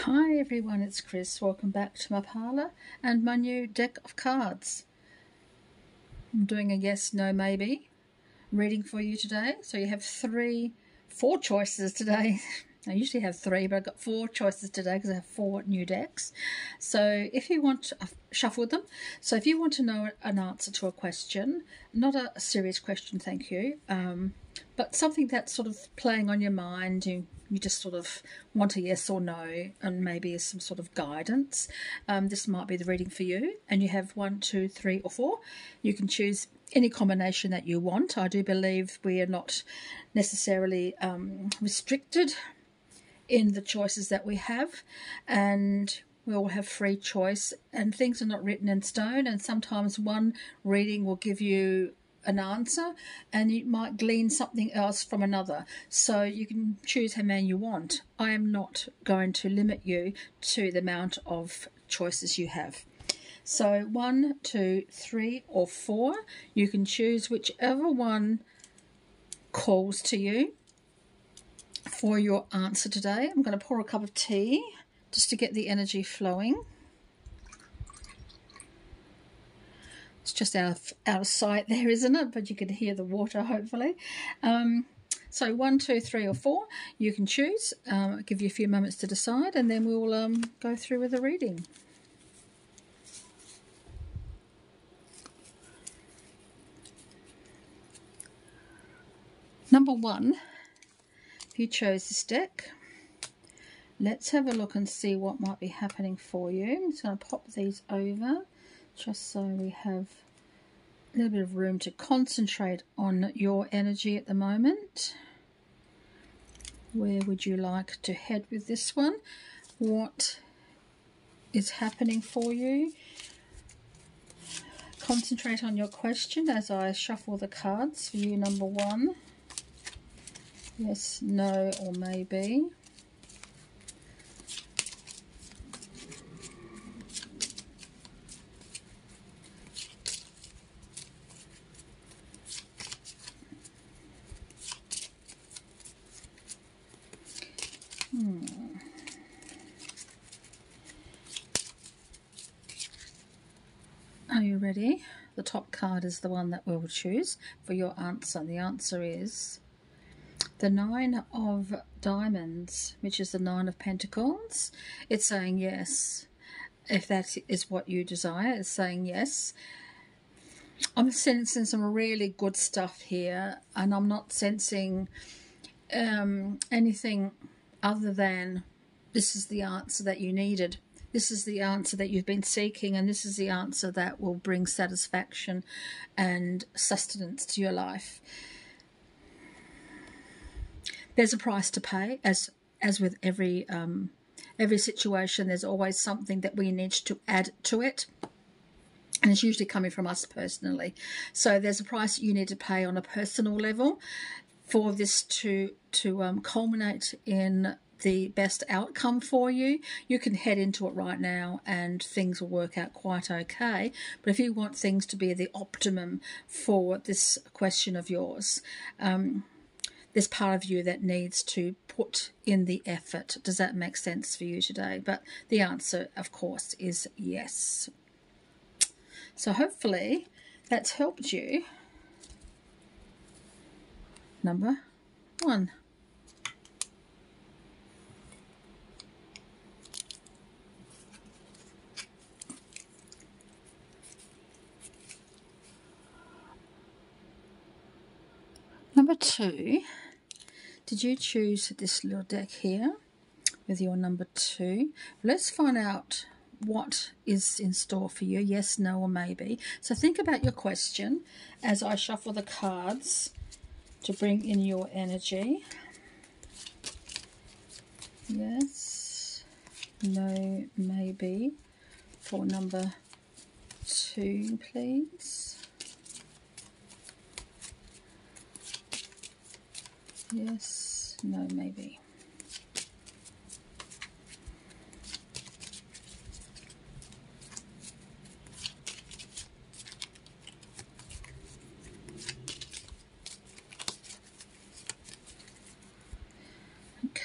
Hi everyone, it's Chris. Welcome back to my parlour and my new deck of cards. I'm doing a yes, no, maybe reading for you today. So you have four choices today. I usually have three, but I've got four choices today because I have four new decks. So if you want, I've shuffled them. So if you want to know an answer to a question, not a serious question, thank you, but something that's sort of playing on your mind, you just sort of want a yes or no, and maybe some sort of guidance, this might be the reading for you. And you have 1, 2, 3 or 4. You can choose any combination that you want. I do believe we are not necessarily restricted in the choices that we have, and we all have free choice, and things are not written in stone, and sometimes one reading will give you an answer and you might glean something else from another, so you can choose how many you want. I am not going to limit you to the amount of choices you have. So 1, 2, 3 or 4, you can choose whichever one calls to you for your answer today. I'm going to pour a cup of tea just to get the energy flowing. It's just out of sight there, isn't it? But you can hear the water, hopefully. So 1, 2, 3 or 4, you can choose. I'll give you a few moments to decide, and then we'll go through with the reading. Number 1, if you chose this deck, let's have a look and see what might be happening for you. I'm just going to pop these over just so we have a little bit of room to concentrate on your energy at the moment. Where would you like to head with this one? What is happening for you? Concentrate on your question as I shuffle the cards for you. Number 1. Yes, no, or maybe. Are you ready? The top card is the one that we will choose for your answer. The answer is the 9 of Diamonds, which is the 9 of Pentacles. It's saying yes. If that is what you desire, it's saying yes. I'm sensing some really good stuff here, and I'm not sensing anything other than this is the answer that you needed. This is the answer that you've been seeking, and this is the answer that will bring satisfaction and sustenance to your life. There's a price to pay, as with every situation. There's always something that we need to add to it, and it's usually coming from us personally. So there's a price you need to pay on a personal level for this to culminate in the best outcome for you. You can head into it right now and things will work out quite okay. But if you want things to be the optimum for this question of yours, there's part of you that needs to put in the effort. Does that make sense for you today? But the answer, of course, is yes. So hopefully that's helped you. Number 1. Number 2, did you choose this little deck here with your number 2? Let's find out what is in store for you. Yes, no, or maybe. So think about your question as I shuffle the cards to bring in your energy. Yes, no, maybe for number 2, please. Yes, no, maybe.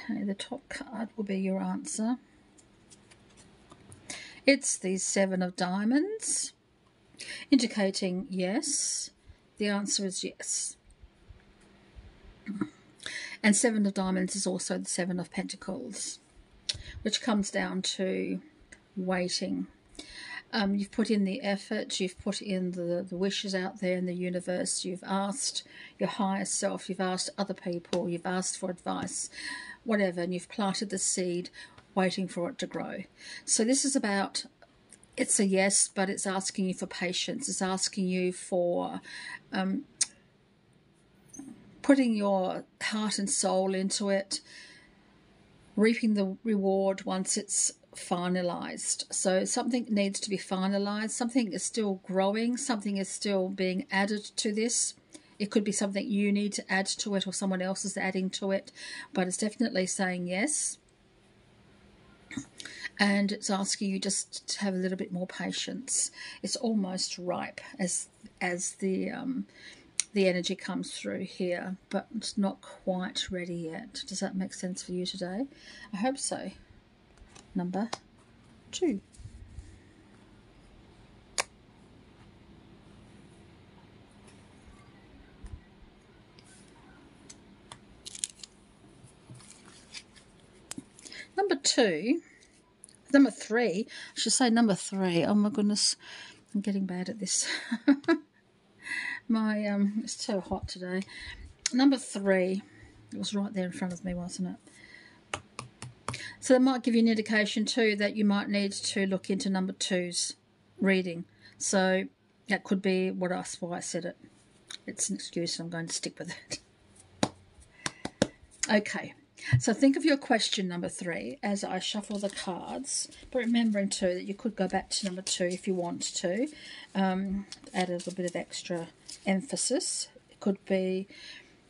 Okay, the top card will be your answer. It's the Seven of Diamonds, indicating yes. The answer is yes. And Seven of Diamonds is also the Seven of Pentacles, which comes down to waiting. You've put in the effort, you've put in the wishes out there in the universe, you've asked your higher self, you've asked other people, you've asked for advice, whatever, and you've planted the seed waiting for it to grow. So this is about, it's a yes, but it's asking you for patience. It's asking you for putting your heart and soul into it, reaping the reward once it's finalized. So something needs to be finalized. Something is still growing. Something is still being added to this. It could be something you need to add to it or someone else is adding to it, but it's definitely saying yes. And it's asking you just to have a little bit more patience. It's almost ripe as the energy comes through here, but it's not quite ready yet. Does that make sense for you today? I hope so. Number 2. Number 3, I should say number 3. Oh my goodness, I'm getting bad at this. It's so hot today. Number 3, it was right there in front of me, wasn't it? So that might give you an indication too that you might need to look into number 2's reading. So that could be why I said it. It's an excuse and I'm going to stick with it. Okay, so think of your question number 3 as I shuffle the cards, but remembering too that you could go back to number 2 if you want to, add a little bit of extra emphasis.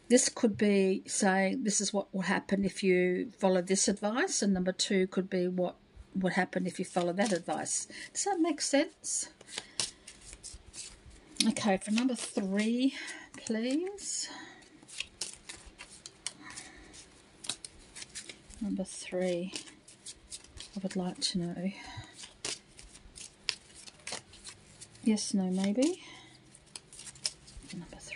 This could be saying this is what will happen if you follow this advice, and number 2 could be what would happen if you follow that advice. Does that make sense? Okay, for number 3, please. Number 3, I would like to know. Yes, no, maybe. Number 3.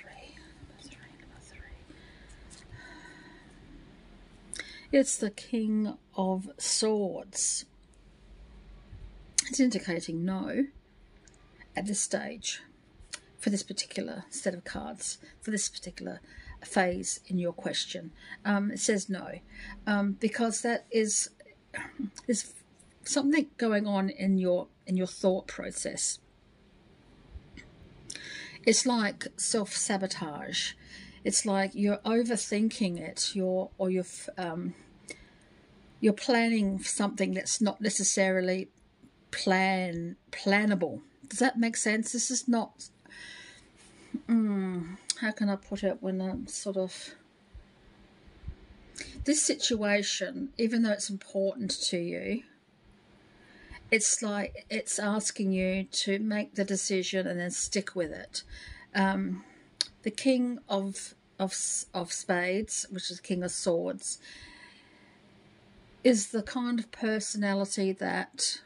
It's the King of Swords. It's indicating no at this stage for this particular set of cards, for this particular phase in your question. It says no, because that is there's something going on in your thought process. It's like self-sabotage. It's like you're overthinking it. You're planning something that's not necessarily plannable. Does that make sense? This is not. How can I put it when I'm sort of... This situation, even though it's important to you, it's like it's asking you to make the decision and then stick with it. The King of Spades, which is King of Swords, is the kind of personality that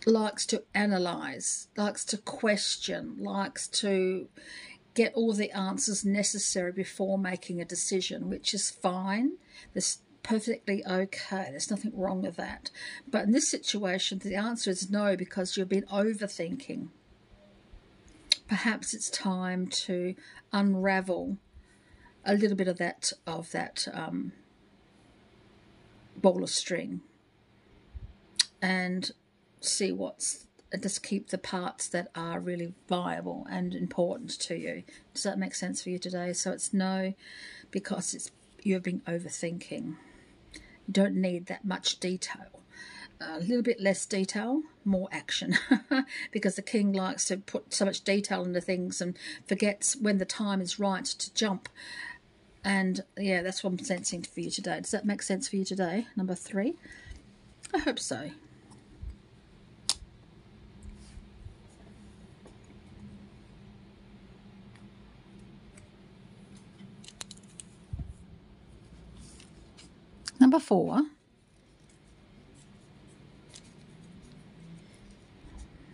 likes to analyze, likes to question, likes to get all the answers necessary before making a decision, which is fine. That's perfectly okay. There's nothing wrong with that. But in this situation, the answer is no, because you've been overthinking. Perhaps it's time to unravel a little bit of that ball of string and see just keep the parts that are really viable and important to you. Does that make sense for you today? So it's no, because you've been overthinking. You don't need that much detail. A little bit less detail, more action. Because the king likes to put so much detail into things and forgets when the time is right to jump. And yeah, that's what I'm sensing for you today. Does that make sense for you today? Number 3? I hope so. Number 4.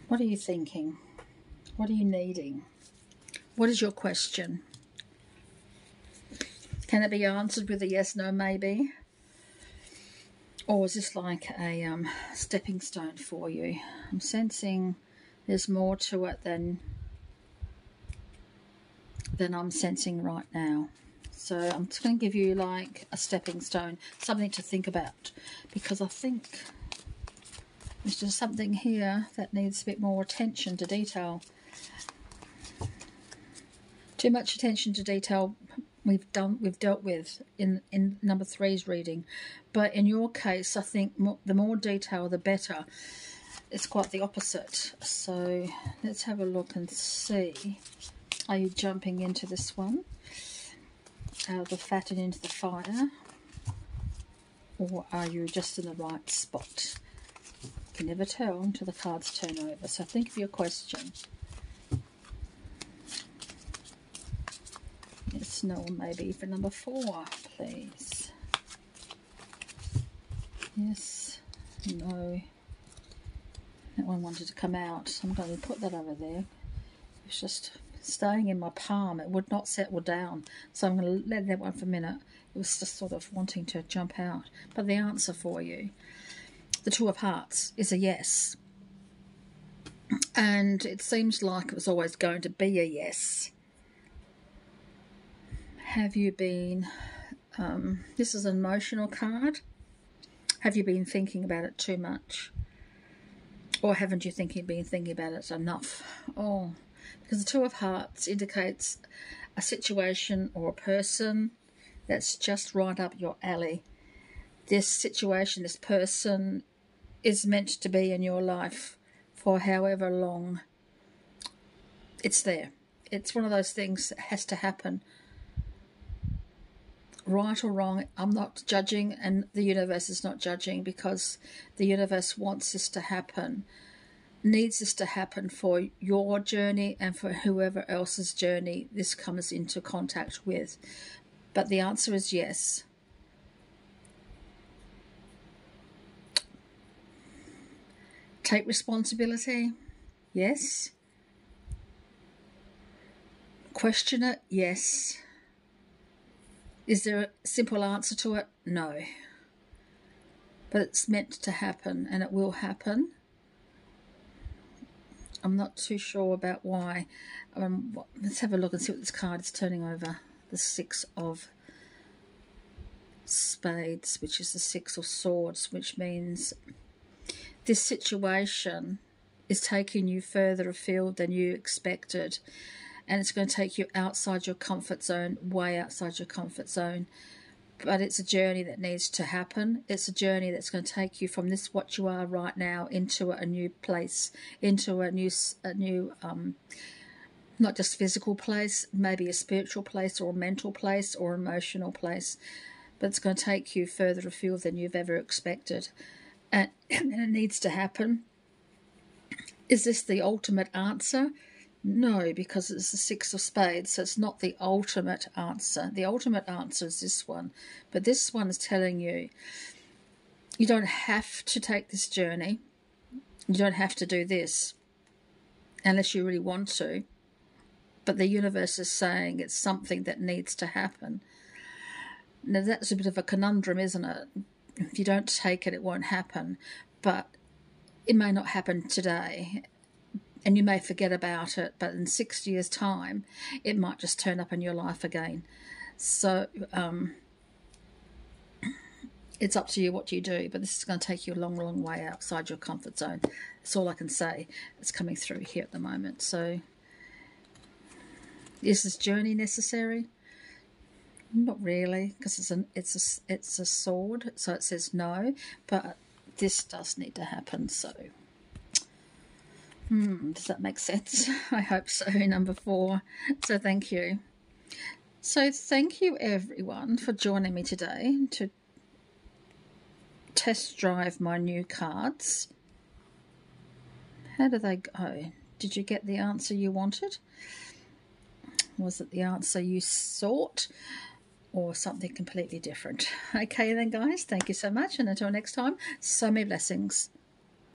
What are you thinking? What are you needing? What is your question? Can it be answered with a yes, no, maybe? Or is this like a stepping stone for you? I'm sensing there's more to it than I'm sensing right now. So I'm just going to give you like a stepping stone, something to think about, because I think there's just something here that needs a bit more attention to detail. Too much attention to detail we've dealt with in number 3's reading, but in your case I think the more detail the better. It's quite the opposite. So let's have a look and see. Are you jumping into this one out of the fat and into the fire, or are you just in the right spot? You can never tell until the cards turn over. So think of your question. Yes, no, or maybe for number 4, please. Yes, no. That one wanted to come out, so I'm going to put that over there. It's just staying in my palm. It would not settle down, so I'm going to let that one for a minute. It was just sort of wanting to jump out. But the answer for you, the Two of Hearts, is a yes. And it seems like it was always going to be a yes. Have you been, this is an emotional card. Have you been thinking about it too much? Or haven't you been thinking about it enough? Oh, because the Two of Hearts indicates a situation or a person that's just right up your alley. This situation, this person is meant to be in your life for however long. It's there. It's one of those things that has to happen. Right or wrong, I'm not judging, and the universe is not judging, because the universe wants this to happen, needs this to happen for your journey and for whoever else's journey this comes into contact with. But the answer is yes. Take responsibility, yes. Question it, yes. Is there a simple answer to it? No. But it's meant to happen, and it will happen. I'm not too sure about why. Let's have a look and see what this card is turning over. The Six of Spades, which is the Six of Swords, which means this situation is taking you further afield than you expected. And it's going to take you outside your comfort zone, way outside your comfort zone. But it's a journey that needs to happen. It's a journey that's going to take you from this, what you are right now, into a new place, into a new not just physical place, maybe a spiritual place or a mental place or emotional place. But it's going to take you further afield than you've ever expected. And it needs to happen. Is this the ultimate answer? No, because it's the Six of Spades, so it's not the ultimate answer. The ultimate answer is this one. But this one is telling you, you don't have to take this journey. You don't have to do this unless you really want to. But the universe is saying it's something that needs to happen. Now, that's a bit of a conundrum, isn't it? If you don't take it, it won't happen. But it may not happen today. And you may forget about it, but in 6 years' time, it might just turn up in your life again. So it's up to you what you do, but this is going to take you a long, long way outside your comfort zone. That's all I can say. It's coming through here at the moment. So is this journey necessary? Not really, because it's a sword, so it says no, but this does need to happen, so... does that make sense? I hope so, number 4. So thank you. So thank you, everyone, for joining me today to test drive my new cards. How do they go? Did you get the answer you wanted? Was it the answer you sought? Or something completely different? Okay then, guys, thank you so much, and until next time, so many blessings.